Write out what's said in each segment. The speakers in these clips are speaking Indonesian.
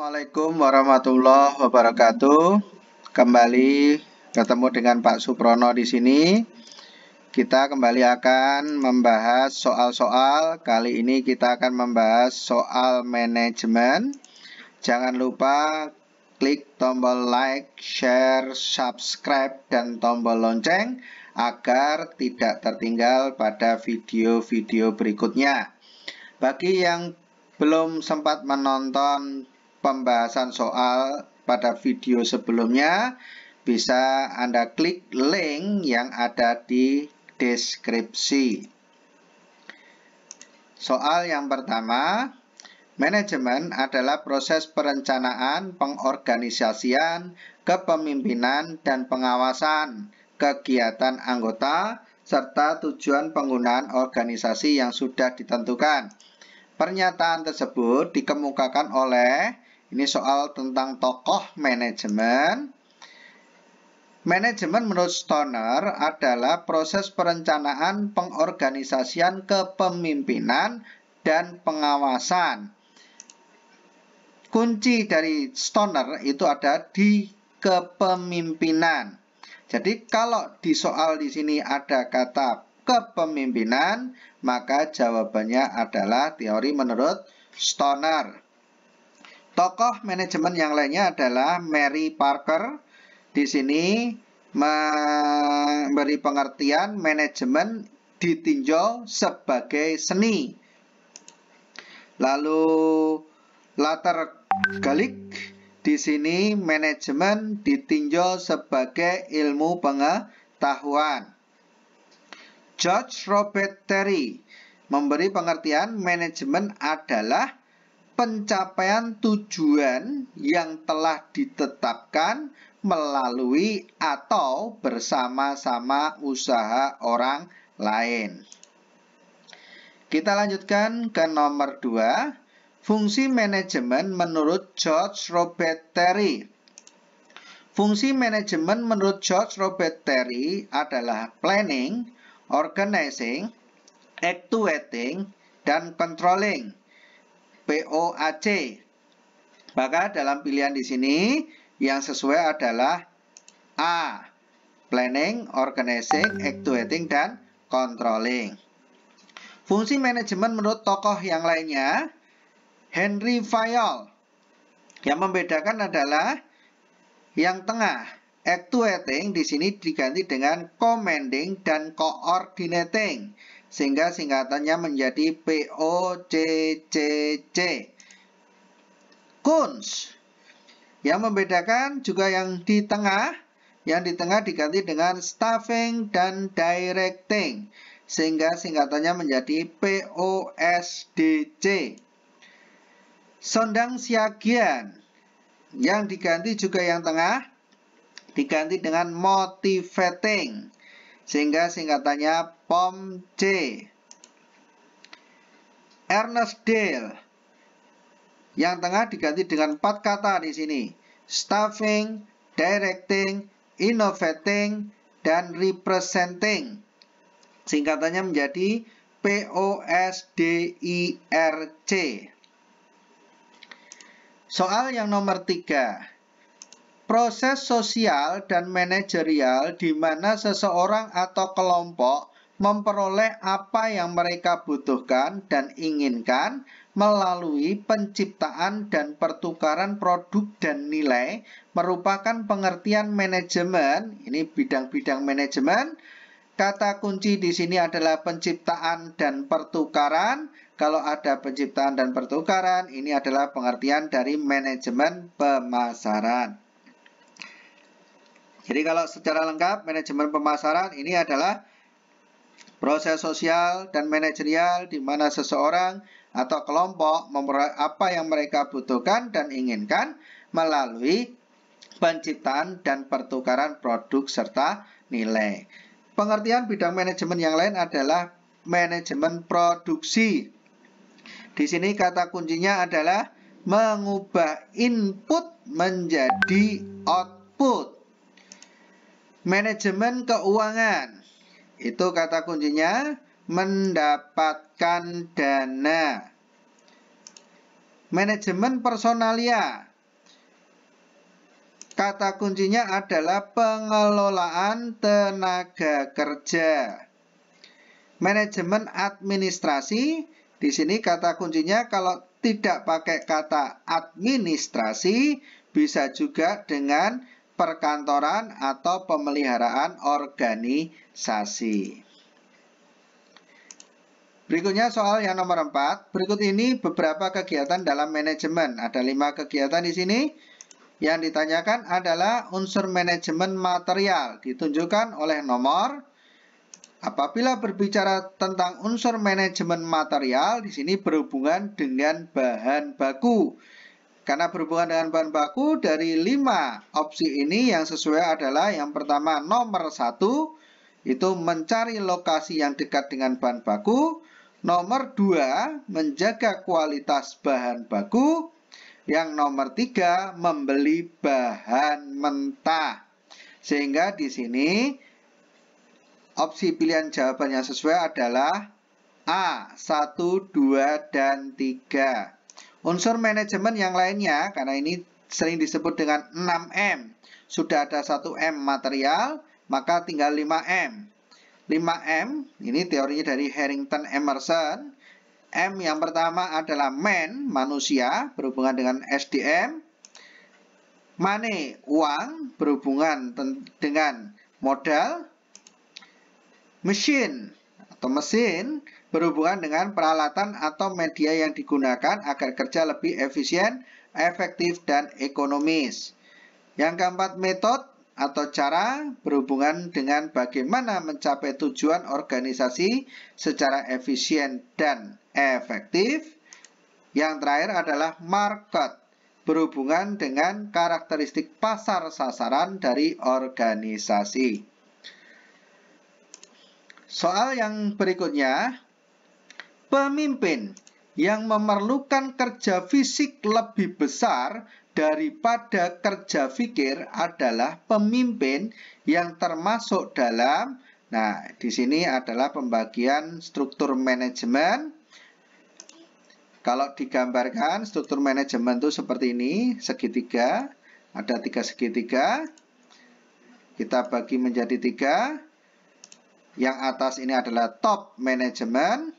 Assalamualaikum warahmatullahi wabarakatuh. Kembali ketemu dengan Pak Suprono di sini. Kita kembali akan membahas soal-soal. Kali ini kita akan membahas soal manajemen. Jangan lupa klik tombol like, share, subscribe, dan tombol lonceng agar tidak tertinggal pada video-video berikutnya. Bagi yang belum sempat menonton pembahasan soal pada video sebelumnya, bisa Anda klik link yang ada di deskripsi. Soal yang pertama, manajemen adalah proses perencanaan, pengorganisasian, kepemimpinan, dan pengawasan kegiatan anggota serta tujuan penggunaan organisasi yang sudah ditentukan. Pernyataan tersebut dikemukakan oleh, ini soal tentang tokoh manajemen. Manajemen menurut Stoner adalah proses perencanaan, pengorganisasian, kepemimpinan, dan pengawasan. Kunci dari Stoner itu ada di kepemimpinan. Jadi kalau di soal di sini ada kata kepemimpinan, maka jawabannya adalah teori menurut Stoner. Tokoh manajemen yang lainnya adalah Mary Parker. Di sini memberi pengertian manajemen ditinjau sebagai seni. Lalu Later Galik, di sini manajemen ditinjau sebagai ilmu pengetahuan. George Robert Terry memberi pengertian manajemen adalah pencapaian tujuan yang telah ditetapkan melalui atau bersama-sama usaha orang lain. Kita lanjutkan ke nomor 2. Fungsi manajemen menurut George Robert Terry. Fungsi manajemen menurut George Robert Terry adalah planning, organizing, actuating, dan controlling. POAC. Maka dalam pilihan di sini yang sesuai adalah A. Planning, organizing, actuating, dan controlling. Fungsi manajemen menurut tokoh yang lainnya, Henry Fayol. Yang membedakan adalah yang tengah. Actuating di sini diganti dengan commanding dan coordinating, sehingga singkatannya menjadi POCCC. Kunz. Yang membedakan juga yang di tengah. Yang di tengah diganti dengan staffing dan directing, sehingga singkatannya menjadi POSDC. Sondang Siagian. Yang diganti juga yang tengah diganti dengan motivating, sehingga singkatannya POMC. Ernest Dale. Yang tengah diganti dengan 4 kata di sini. Staffing, directing, innovating, dan representing. Singkatannya menjadi POSDIRC. Soal yang nomor 3. Proses sosial dan manajerial di mana seseorang atau kelompok memperoleh apa yang mereka butuhkan dan inginkan melalui penciptaan dan pertukaran produk dan nilai merupakan pengertian manajemen. Ini bidang-bidang manajemen. Kata kunci di sini adalah penciptaan dan pertukaran. Kalau ada penciptaan dan pertukaran, ini adalah pengertian dari manajemen pemasaran. Jadi kalau secara lengkap, manajemen pemasaran ini adalah proses sosial dan manajerial di mana seseorang atau kelompok memperoleh apa yang mereka butuhkan dan inginkan melalui penciptaan dan pertukaran produk serta nilai. Pengertian bidang manajemen yang lain adalah manajemen produksi. Di sini kata kuncinya adalah mengubah input menjadi output. Manajemen keuangan, itu kata kuncinya mendapatkan dana. Manajemen personalia, Kata kuncinya adalah pengelolaan tenaga kerja. Manajemen administrasi, di sini kata kuncinya kalau tidak pakai kata administrasi, bisa juga dengan perkantoran atau pemeliharaan organisasi. Berikutnya soal yang nomor 4. Berikut ini beberapa kegiatan dalam manajemen. Ada 5 kegiatan di sini. Yang ditanyakan adalah unsur manajemen material. Ditunjukkan oleh nomor. Apabila berbicara tentang unsur manajemen material, di sini berhubungan dengan bahan baku. Karena berhubungan dengan bahan baku, dari 5 opsi ini yang sesuai adalah yang pertama nomor 1, itu mencari lokasi yang dekat dengan bahan baku. Nomor 2, menjaga kualitas bahan baku. Yang nomor 3, membeli bahan mentah. Sehingga di sini opsi pilihan jawaban yang sesuai adalah A, 1, 2, dan 3. Unsur manajemen yang lainnya, karena ini sering disebut dengan 6M. Sudah ada 1M material, maka tinggal 5M. 5M, ini teorinya dari Harrington Emerson. M yang pertama adalah man, manusia, berhubungan dengan SDM. Money, uang, berhubungan dengan modal. Machine atau mesin, berhubungan dengan peralatan atau media yang digunakan agar kerja lebih efisien, efektif, dan ekonomis. Yang keempat, metode atau cara, berhubungan dengan bagaimana mencapai tujuan organisasi secara efisien dan efektif. Yang terakhir adalah market, berhubungan dengan karakteristik pasar sasaran dari organisasi. Soal yang berikutnya, pemimpin yang memerlukan kerja fisik lebih besar daripada kerja pikir adalah pemimpin yang termasuk dalam, nah di sini adalah pembagian struktur manajemen. Kalau digambarkan struktur manajemen itu seperti ini, segitiga, ada 3 segitiga, kita bagi menjadi 3. Yang atas ini adalah top management,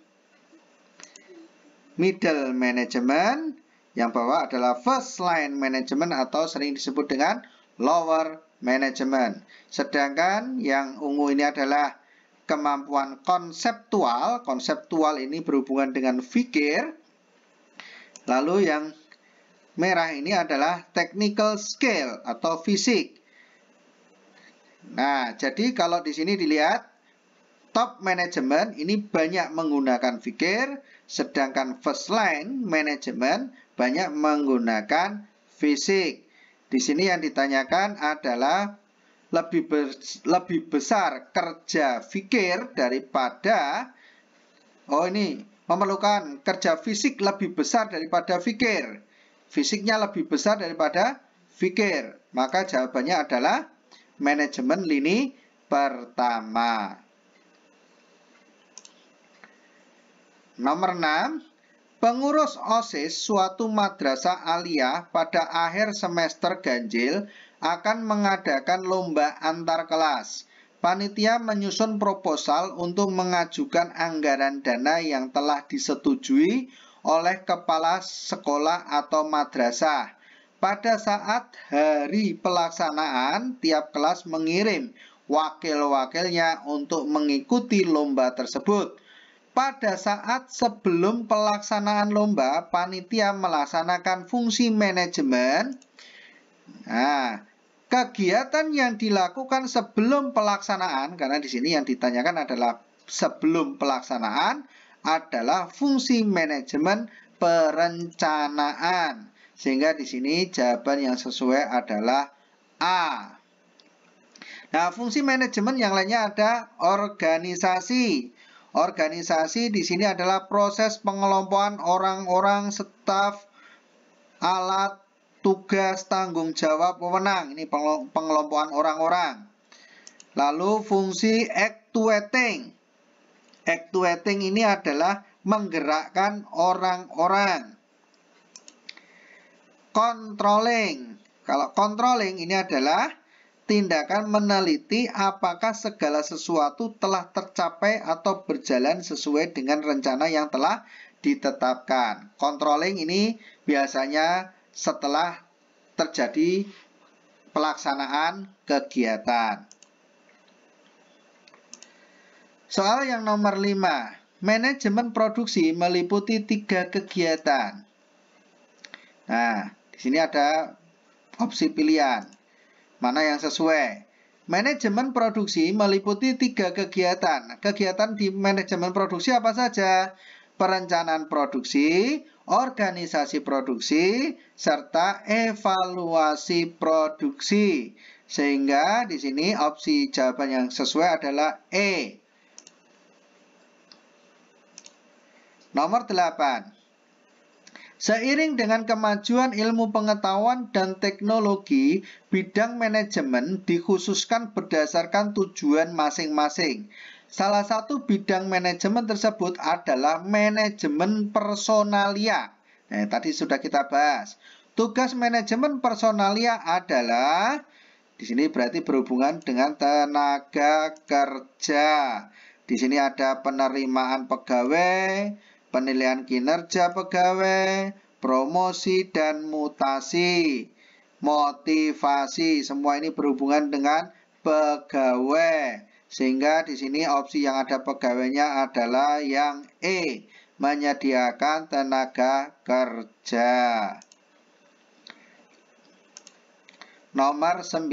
middle management, yang bawah adalah first line management atau sering disebut dengan lower management. Sedangkan yang ungu ini adalah kemampuan konseptual. Konseptual ini berhubungan dengan fikir. Lalu yang merah ini adalah technical skill atau fisik. Nah, jadi kalau di sini dilihat top management ini banyak menggunakan fikir, sedangkan first line management banyak menggunakan fisik. Di sini yang ditanyakan adalah lebih besar kerja fikir daripada, ini memerlukan kerja fisik lebih besar daripada fikir. Fisiknya lebih besar daripada fikir. Maka jawabannya adalah manajemen lini pertama. Nomor 6, pengurus OSIS suatu madrasah aliyah pada akhir semester ganjil akan mengadakan lomba antar kelas. Panitia menyusun proposal untuk mengajukan anggaran dana yang telah disetujui oleh kepala sekolah atau madrasah. Pada saat hari pelaksanaan, tiap kelas mengirim wakil-wakilnya untuk mengikuti lomba tersebut. Pada saat sebelum pelaksanaan lomba, panitia melaksanakan fungsi manajemen. Nah, kegiatan yang dilakukan sebelum pelaksanaan, karena di sini yang ditanyakan adalah sebelum pelaksanaan, adalah fungsi manajemen perencanaan. Sehingga di sini jawaban yang sesuai adalah A. Nah, fungsi manajemen yang lainnya ada organisasi. Organisasi di sini adalah proses pengelompokan orang-orang, staf, alat, tugas, tanggung jawab, wewenang. Ini pengelompokan orang-orang. Lalu fungsi actuating. Actuating ini adalah menggerakkan orang-orang. Controlling. Kalau controlling ini adalah tindakan meneliti apakah segala sesuatu telah tercapai atau berjalan sesuai dengan rencana yang telah ditetapkan. Controlling ini biasanya setelah terjadi pelaksanaan kegiatan. Soal yang nomor 5. Manajemen produksi meliputi 3 kegiatan. Nah, di sini ada opsi pilihan. Mana yang sesuai? Manajemen produksi meliputi 3 kegiatan. Kegiatan di manajemen produksi apa saja? Perencanaan produksi, organisasi produksi, serta evaluasi produksi. Sehingga di sini opsi jawaban yang sesuai adalah E. Nomor 8. Seiring dengan kemajuan ilmu pengetahuan dan teknologi, bidang manajemen dikhususkan berdasarkan tujuan masing-masing. Salah satu bidang manajemen tersebut adalah manajemen personalia. Nah, tadi sudah kita bahas. Tugas manajemen personalia adalah, di sini berarti berhubungan dengan tenaga kerja. Di sini ada penerimaan pegawai, penilaian kinerja pegawai, promosi dan mutasi, motivasi, semua ini berhubungan dengan pegawai. Sehingga di sini opsi yang ada pegawainya adalah yang E, menyediakan tenaga kerja. Nomor 9.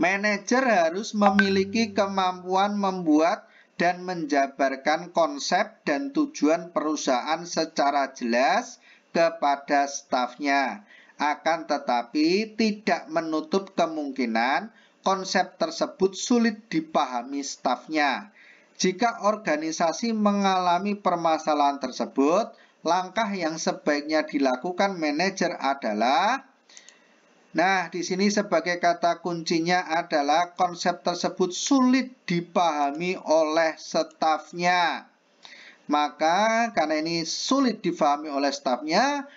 Manajer harus memiliki kemampuan membuat dan menjabarkan konsep dan tujuan perusahaan secara jelas kepada stafnya. Akan tetapi tidak menutup kemungkinan konsep tersebut sulit dipahami stafnya. Jika organisasi mengalami permasalahan tersebut, langkah yang sebaiknya dilakukan manajer adalah, nah, di sini sebagai kata kuncinya adalah konsep tersebut sulit dipahami oleh stafnya. Maka karena ini sulit dipahami oleh stafnya,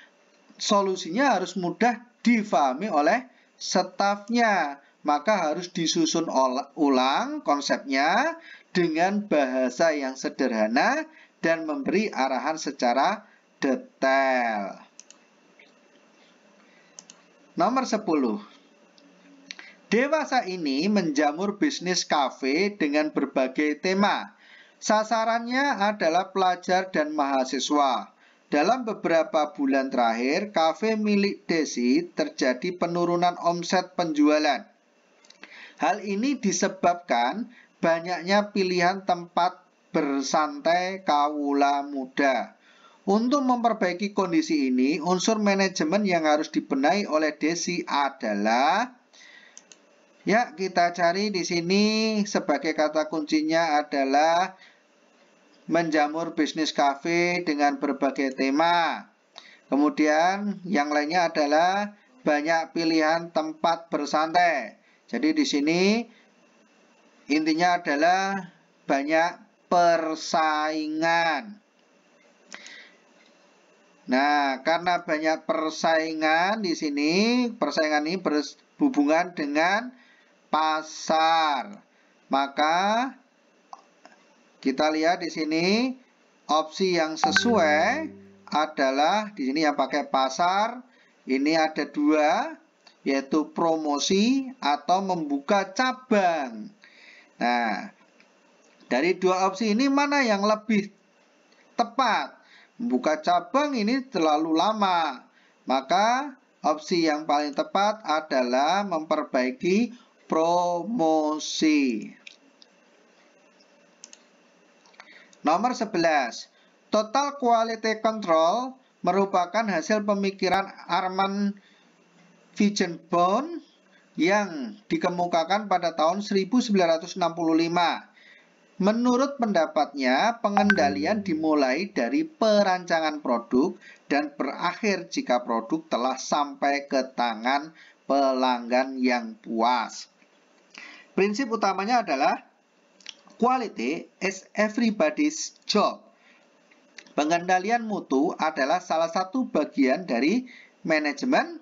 solusinya harus mudah dipahami oleh stafnya. Maka harus disusun ulang konsepnya dengan bahasa yang sederhana dan memberi arahan secara detail. Nomor 10. Dewasa ini menjamur bisnis kafe dengan berbagai tema. Sasarannya adalah pelajar dan mahasiswa. Dalam beberapa bulan terakhir, kafe milik Desi terjadi penurunan omset penjualan. Hal ini disebabkan banyaknya pilihan tempat bersantai kaula muda. Untuk memperbaiki kondisi ini, unsur manajemen yang harus dibenahi oleh Desi adalah, ya kita cari di sini sebagai kata kuncinya adalah menjamur bisnis kafe dengan berbagai tema. Kemudian yang lainnya adalah banyak pilihan tempat bersantai. Jadi di sini intinya adalah banyak persaingan. Nah, karena banyak persaingan di sini, persaingan ini berhubungan dengan pasar. Maka kita lihat di sini opsi yang sesuai adalah di sini yang pakai pasar. Ini ada 2. Yaitu promosi atau membuka cabang. Nah, dari 2 opsi ini mana yang lebih tepat? Membuka cabang ini terlalu lama. Maka opsi yang paling tepat adalah memperbaiki promosi. Nomor 11. Total Quality Control merupakan hasil pemikiran Armand Feigenbaum yang dikemukakan pada tahun 1965. Menurut pendapatnya, pengendalian dimulai dari perancangan produk dan berakhir jika produk telah sampai ke tangan pelanggan yang puas. Prinsip utamanya adalah quality is everybody's job. Pengendalian mutu adalah salah satu bagian dari manajemen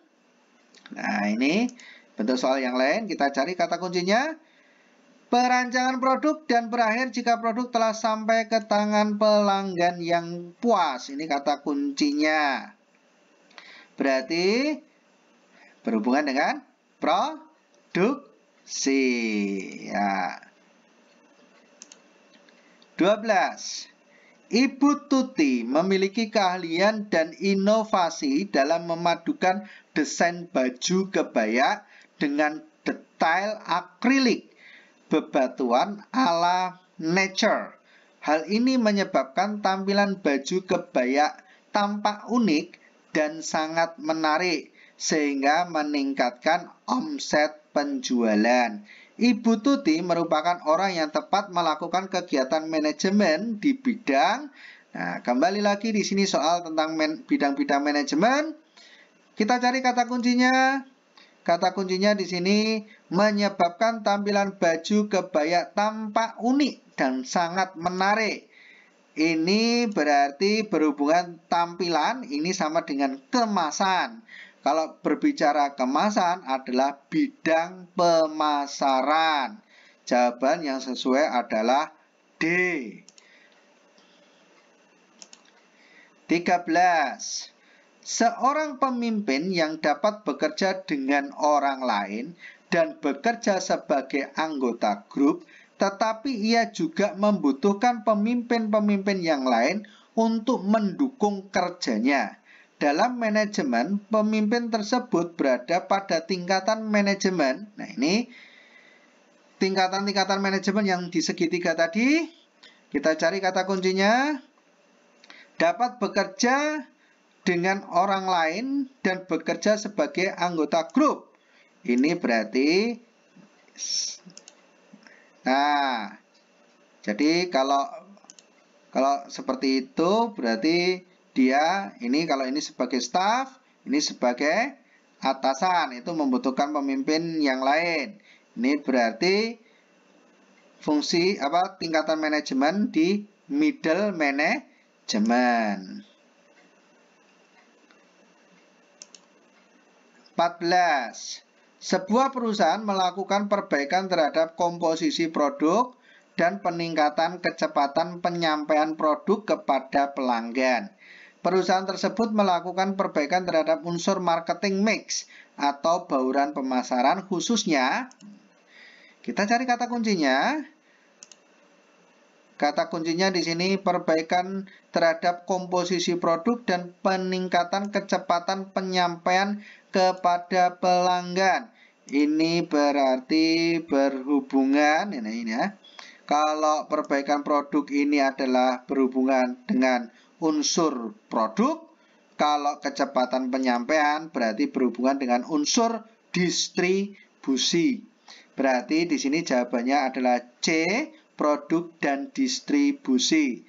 Nah, ini bentuk soal yang lain. Kita cari kata kuncinya. Perancangan produk dan berakhir jika produk telah sampai ke tangan pelanggan yang puas. Ini kata kuncinya. Berarti berhubungan dengan produksi. Ya. 12. Ibu Tuti memiliki keahlian dan inovasi dalam memadukan desain baju kebaya dengan detail akrilik bebatuan ala nature. Hal ini menyebabkan tampilan baju kebaya tampak unik dan sangat menarik, sehingga meningkatkan omset penjualan. Ibu Tuti merupakan orang yang tepat melakukan kegiatan manajemen di bidang. Nah, kembali lagi di sini soal tentang bidang-bidang manajemen. Kita cari kata kuncinya. Kata kuncinya di sini menyebabkan tampilan baju kebaya tampak unik dan sangat menarik. Ini berarti berhubungan tampilan, ini sama dengan kemasan. Kalau berbicara kemasan adalah bidang pemasaran. Jawaban yang sesuai adalah D. 13. Seorang pemimpin yang dapat bekerja dengan orang lain dan bekerja sebagai anggota grup, tetapi ia juga membutuhkan pemimpin-pemimpin yang lain untuk mendukung kerjanya. Dalam manajemen, pemimpin tersebut berada pada tingkatan manajemen. Nah, ini tingkatan-tingkatan manajemen yang di segitiga tadi. Kita cari kata kuncinya. Dapat bekerja dengan orang lain dan bekerja sebagai anggota grup. Ini berarti, nah, jadi kalau seperti itu berarti dia ini, kalau ini sebagai staff, ini sebagai atasan, itu membutuhkan pemimpin yang lain. Ini berarti fungsi apa, tingkatan manajemen di middle management. 14. Sebuah perusahaan melakukan perbaikan terhadap komposisi produk dan peningkatan kecepatan penyampaian produk kepada pelanggan. Perusahaan tersebut melakukan perbaikan terhadap unsur marketing mix atau bauran pemasaran, khususnya. Kita cari kata kuncinya. Kata kuncinya di sini perbaikan terhadap komposisi produk dan peningkatan kecepatan penyampaian kepada pelanggan. Ini berarti berhubungan ini ya. Kalau perbaikan produk ini adalah berhubungan dengan unsur produk, kalau kecepatan penyampaian berarti berhubungan dengan unsur distribusi. Berarti di sini jawabannya adalah C, produk dan distribusi.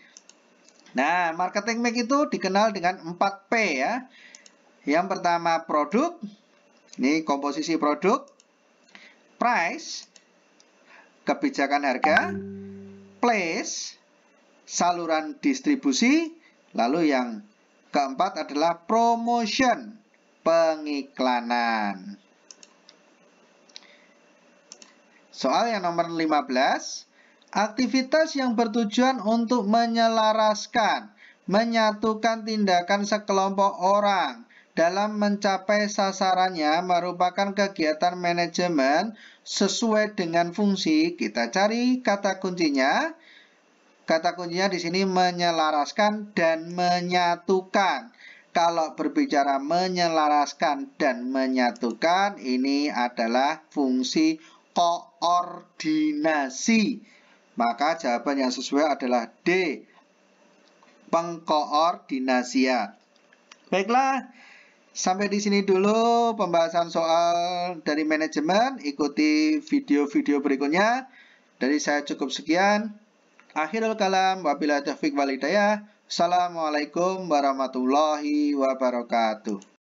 Nah, marketing mix itu dikenal dengan 4P ya. Yang pertama produk, ini komposisi produk, price, kebijakan harga, place, saluran distribusi, lalu yang keempat adalah promotion, pengiklanan. Soal yang nomor 15. Aktivitas yang bertujuan untuk menyelaraskan, menyatukan tindakan sekelompok orang dalam mencapai sasarannya merupakan kegiatan manajemen sesuai dengan fungsi. Kita cari kata kuncinya. Kata kuncinya di sini menyelaraskan dan menyatukan. Kalau berbicara menyelaraskan dan menyatukan, ini adalah fungsi koordinasi. Maka jawaban yang sesuai adalah D, pengkoordinasian. Baiklah, sampai di sini dulu pembahasan soal dari manajemen. Ikuti video-video berikutnya. Dari saya cukup sekian. Akhirul kalam, wabillahi taufiq wal hidayah. Assalamualaikum warahmatullahi wabarakatuh.